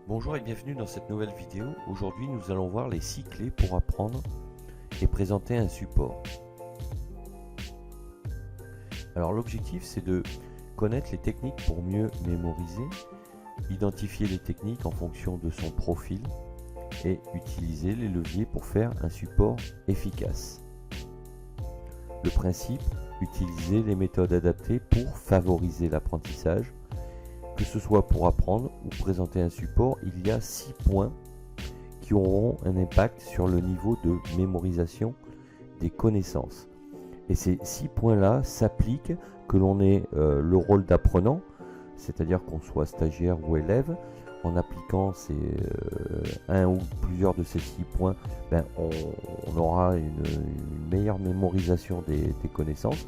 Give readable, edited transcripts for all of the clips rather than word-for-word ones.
Bonjour et bienvenue dans cette nouvelle vidéo. Aujourd'hui nous allons voir les 6 clés pour apprendre et présenter un support. Alors l'objectif c'est de connaître les techniques pour mieux mémoriser, identifier les techniques en fonction de son profil et utiliser les leviers pour faire un support efficace. Le principe, utiliser les méthodes adaptées pour favoriser l'apprentissage. Que ce soit pour apprendre ou présenter un support, il y a 6 points qui auront un impact sur le niveau de mémorisation des connaissances. Et ces 6 points-là s'appliquent que l'on ait le rôle d'apprenant, c'est-à-dire qu'on soit stagiaire ou élève. En appliquant un ou plusieurs de ces 6 points, on aura une meilleure mémorisation des connaissances.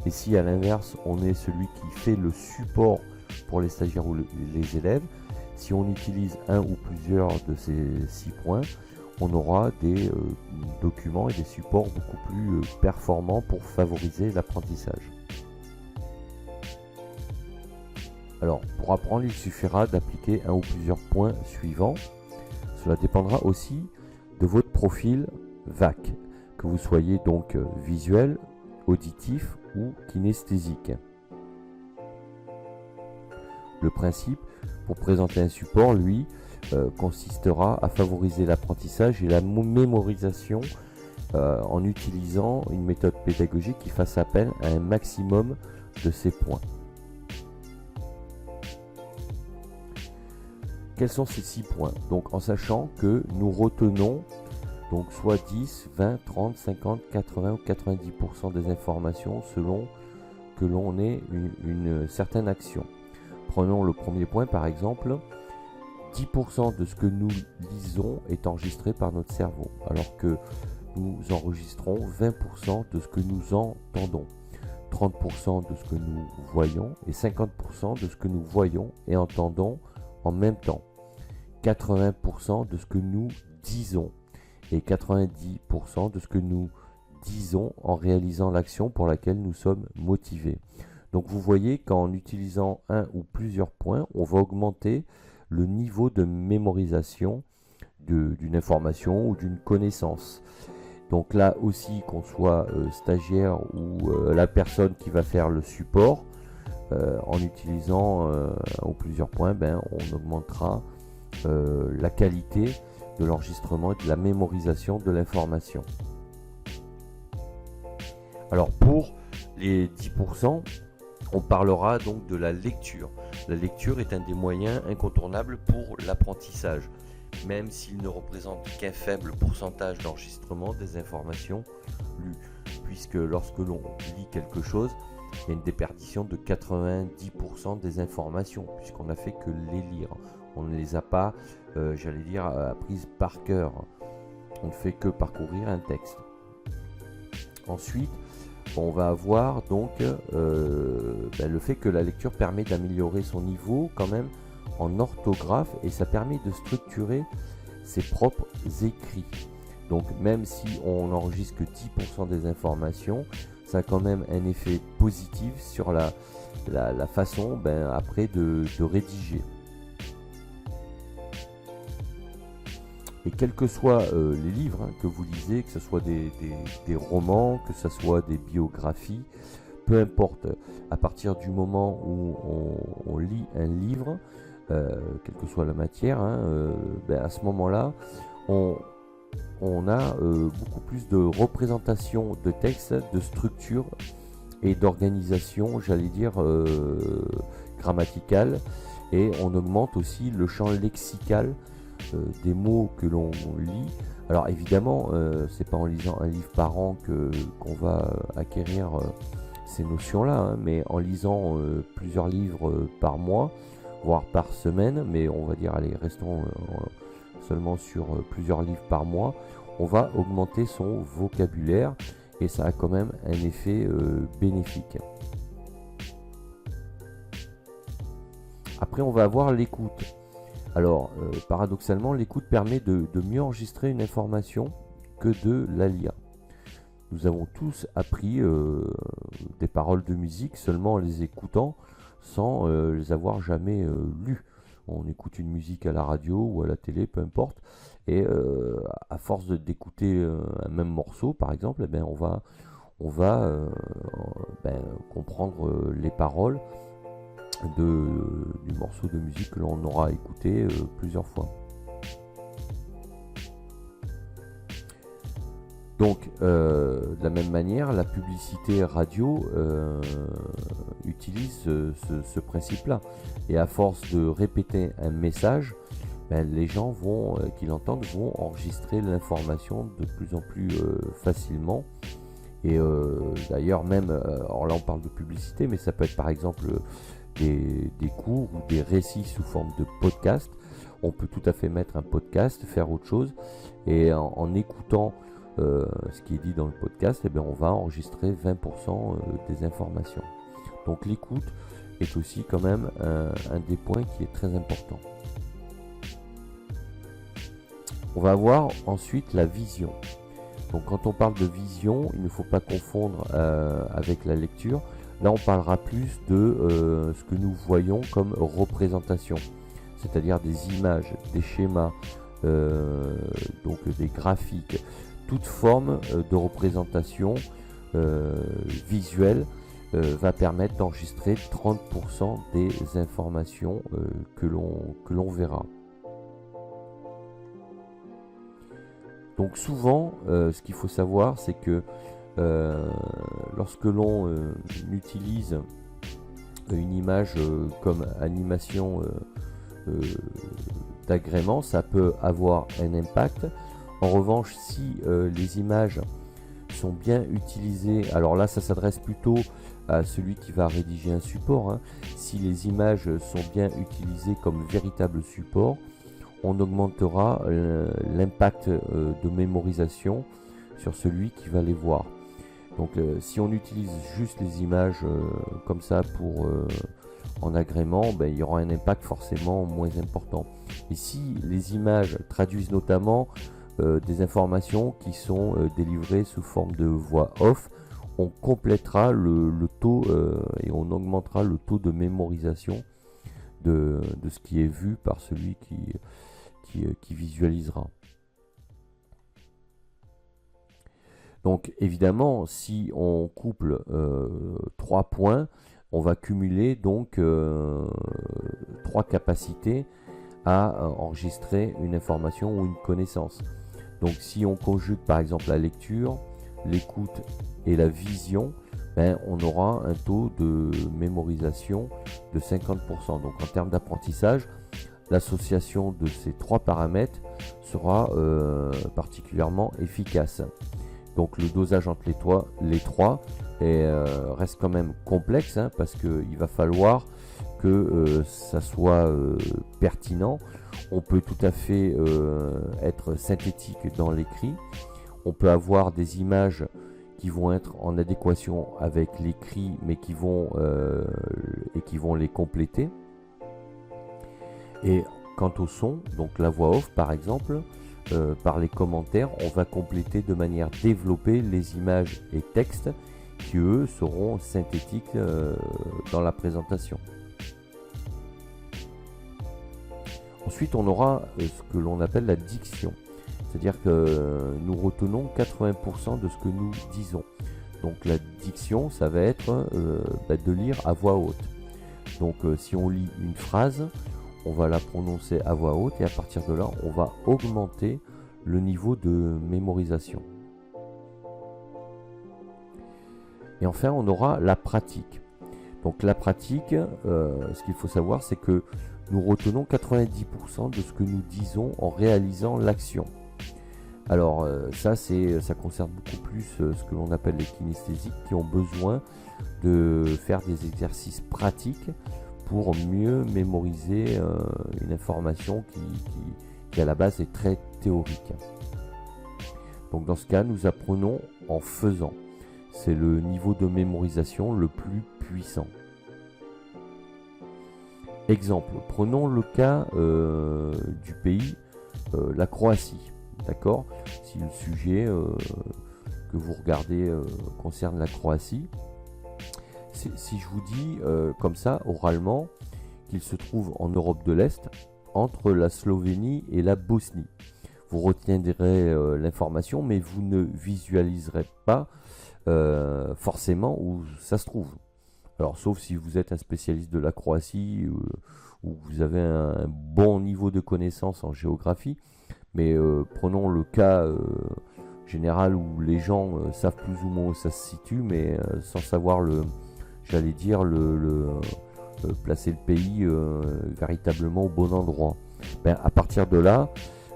Et si à l'inverse, on est celui qui fait le support pour les stagiaires ou les élèves, si on utilise un ou plusieurs de ces 6 points, on aura des documents et des supports beaucoup plus performants pour favoriser l'apprentissage. Alors, pour apprendre, il suffira d'appliquer un ou plusieurs points suivants. Cela dépendra aussi de votre profil VAC, que vous soyez donc visuel, auditif ou kinesthésique. Le principe pour présenter un support, lui, consistera à favoriser l'apprentissage et la mémorisation en utilisant une méthode pédagogique qui fasse appel à un maximum de ces points. Quels sont ces 6 points? Donc en sachant que nous retenons donc soit 10, 20, 30, 50, 80 ou 90% des informations selon que l'on ait une certaine action. Prenons le premier point par exemple, 10% de ce que nous lisons est enregistré par notre cerveau, alors que nous enregistrons 20% de ce que nous entendons, 30% de ce que nous voyons et 50% de ce que nous voyons et entendons en même temps, 80% de ce que nous disons et 90% de ce que nous disons en réalisant l'action pour laquelle nous sommes motivés. Donc vous voyez qu'en utilisant un ou plusieurs points, on va augmenter le niveau de mémorisation d'une information ou d'une connaissance. Donc là aussi, qu'on soit stagiaire ou la personne qui va faire le support, en utilisant un ou plusieurs points, on augmentera la qualité de l'enregistrement et de la mémorisation de l'information. Alors pour les 10%, on parlera donc de la lecture. La lecture est un des moyens incontournables pour l'apprentissage, même s'il ne représente qu'un faible pourcentage d'enregistrement des informations lues, puisque lorsque l'on lit quelque chose, il y a une déperdition de 90% des informations, puisqu'on n'a fait que les lire. On ne les a pas, j'allais dire, apprises par cœur. On ne fait que parcourir un texte. Ensuite, on va avoir donc le fait que la lecture permet d'améliorer son niveau quand même en orthographe et ça permet de structurer ses propres écrits. Donc même si on n'enregistre que 10% des informations, ça a quand même un effet positif sur la façon après de rédiger. Et quels que soient les livres que vous lisez, que ce soit des romans, que ce soit des biographies, peu importe, à partir du moment où on lit un livre, quelle que soit la matière, à ce moment-là, on a beaucoup plus de représentation de texte, de structure et d'organisation, j'allais dire, grammaticale, et on augmente aussi le champ lexical des mots que l'on lit. Alors évidemment, c'est pas en lisant un livre par an qu'on va acquérir ces notions-là, mais en lisant plusieurs livres par mois, voire par semaine, mais on va dire, allez, restons seulement sur plusieurs livres par mois, on va augmenter son vocabulaire et ça a quand même un effet bénéfique. Après, on va avoir l'écoute. Alors, paradoxalement, l'écoute permet de mieux enregistrer une information que de la lire. Nous avons tous appris des paroles de musique seulement en les écoutant sans les avoir jamais lues. On écoute une musique à la radio ou à la télé, peu importe, et à force d'écouter un même morceau, par exemple, eh bien, on va comprendre les paroles du morceau de musique que l'on aura écouté plusieurs fois. Donc, de la même manière, la publicité radio utilise ce principe-là. Et à force de répéter un message, les gens qui l'entendent vont enregistrer l'information de plus en plus facilement. Et d'ailleurs, même, alors là on parle de publicité, mais ça peut être par exemple des cours ou des récits sous forme de podcast. On peut tout à fait mettre un podcast, faire autre chose, et en écoutant ce qui est dit dans le podcast, eh bien, on va enregistrer 20% des informations. Donc l'écoute est aussi quand même un des points qui est très important. On va avoir ensuite la vision. Donc quand on parle de vision, il ne faut pas confondre avec la lecture. Là on parlera plus de ce que nous voyons comme représentation, c'est-à-dire des images, des schémas, donc des graphiques, toute forme de représentation visuelle va permettre d'enregistrer 30% des informations que l'on verra. Donc souvent, ce qu'il faut savoir, c'est que lorsque l'on utilise une image comme animation d'agrément, ça peut avoir un impact. En revanche, si les images sont bien utilisées, alors là ça s'adresse plutôt à celui qui va rédiger un support, hein. Si les images sont bien utilisées comme véritable support, on augmentera l'impact de mémorisation sur celui qui va les voir. Donc si on utilise juste les images comme ça pour en agrément, il y aura un impact forcément moins important. Et si les images traduisent notamment des informations qui sont délivrées sous forme de voix off, on complétera le taux et on augmentera le taux de mémorisation de ce qui est vu par celui qui visualisera. Donc évidemment, si on couple 3 points, on va cumuler donc 3 capacités à enregistrer une information ou une connaissance. Donc si on conjugue par exemple la lecture, l'écoute et la vision, on aura un taux de mémorisation de 50%. Donc en termes d'apprentissage, l'association de ces 3 paramètres sera particulièrement efficace. Donc le dosage entre les trois reste quand même complexe, hein, parce qu'il va falloir que ça soit pertinent. On peut tout à fait être synthétique dans l'écrit. On peut avoir des images qui vont être en adéquation avec l'écrit, mais qui vont les compléter. Et quant au son, donc la voix off par exemple, par les commentaires, on va compléter de manière développée les images et textes qui eux seront synthétiques dans la présentation. Ensuite, on aura ce que l'on appelle la diction, c'est-à-dire que nous retenons 80% de ce que nous disons. Donc la diction, ça va être de lire à voix haute. Donc si on lit une phrase, on va la prononcer à voix haute et à partir de là, on va augmenter le niveau de mémorisation. Et enfin, on aura la pratique. Donc la pratique, ce qu'il faut savoir, c'est que nous retenons 90% de ce que nous disons en réalisant l'action. Alors ça concerne beaucoup plus ce que l'on appelle les kinesthésiques qui ont besoin de faire des exercices pratiques pour mieux mémoriser une information qui à la base est très théorique. Donc dans ce cas, nous apprenons en faisant. C'est le niveau de mémorisation le plus puissant. Exemple, prenons le cas du pays, la Croatie. D'accord? Si le sujet que vous regardez concerne la Croatie, si je vous dis comme ça, oralement, qu'il se trouve en Europe de l'Est, entre la Slovénie et la Bosnie. Vous retiendrez l'information, mais vous ne visualiserez pas forcément où ça se trouve. Alors, sauf si vous êtes un spécialiste de la Croatie ou vous avez un bon niveau de connaissance en géographie, mais prenons le cas général où les gens savent plus ou moins où ça se situe, mais sans savoir j'allais dire, placer le pays véritablement au bon endroit. Ben, à partir de là,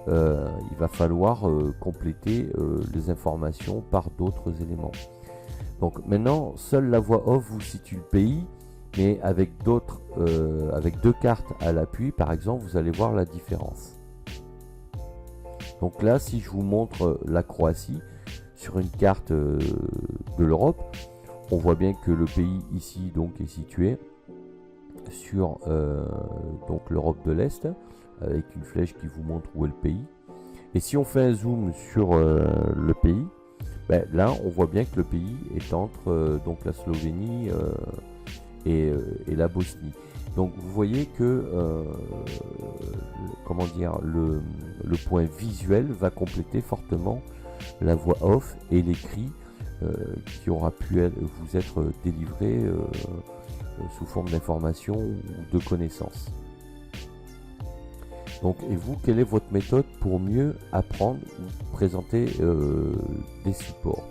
il va falloir compléter les informations par d'autres éléments. Donc maintenant, seule la voix off vous situe le pays, mais avec avec deux cartes à l'appui, par exemple, vous allez voir la différence. Donc là, si je vous montre la Croatie sur une carte de l'Europe, on voit bien que le pays ici donc est situé sur donc l'Europe de l'Est, avec une flèche qui vous montre où est le pays. Et si on fait un zoom sur le pays, ben, là on voit bien que le pays est entre donc la Slovénie et la Bosnie. Donc vous voyez que comment dire, le point visuel va compléter fortement la voix off et l'écrit qui aura pu vous être délivré sous forme d'information ou de connaissances. Donc, et vous, quelle est votre méthode pour mieux apprendre ou présenter des supports?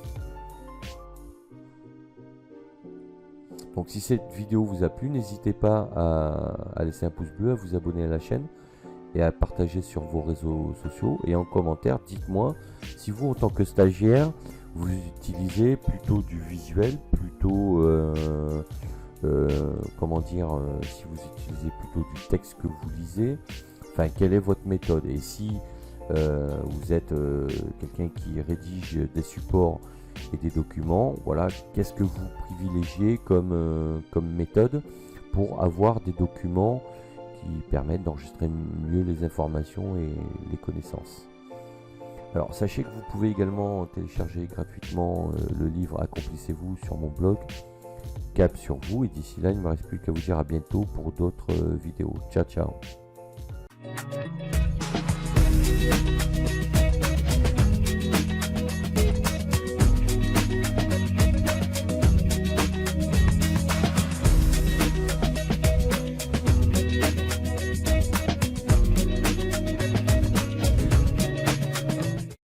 Donc, si cette vidéo vous a plu, n'hésitez pas à laisser un pouce bleu, à vous abonner à la chaîne et à partager sur vos réseaux sociaux. Et en commentaire, dites-moi si vous, en tant que stagiaire, vous utilisez plutôt du visuel, plutôt comment dire, si vous utilisez plutôt du texte que vous lisez, enfin quelle est votre méthode. Et si vous êtes quelqu'un qui rédige des supports et des documents, voilà, qu'est-ce que vous privilégiez comme méthode pour avoir des documents qui permettent d'enregistrer mieux les informations et les connaissances. Alors sachez que vous pouvez également télécharger gratuitement le livre Accomplissez-vous sur mon blog Cap sur vous, et d'ici là il ne me reste plus qu'à vous dire à bientôt pour d'autres vidéos. Ciao ciao.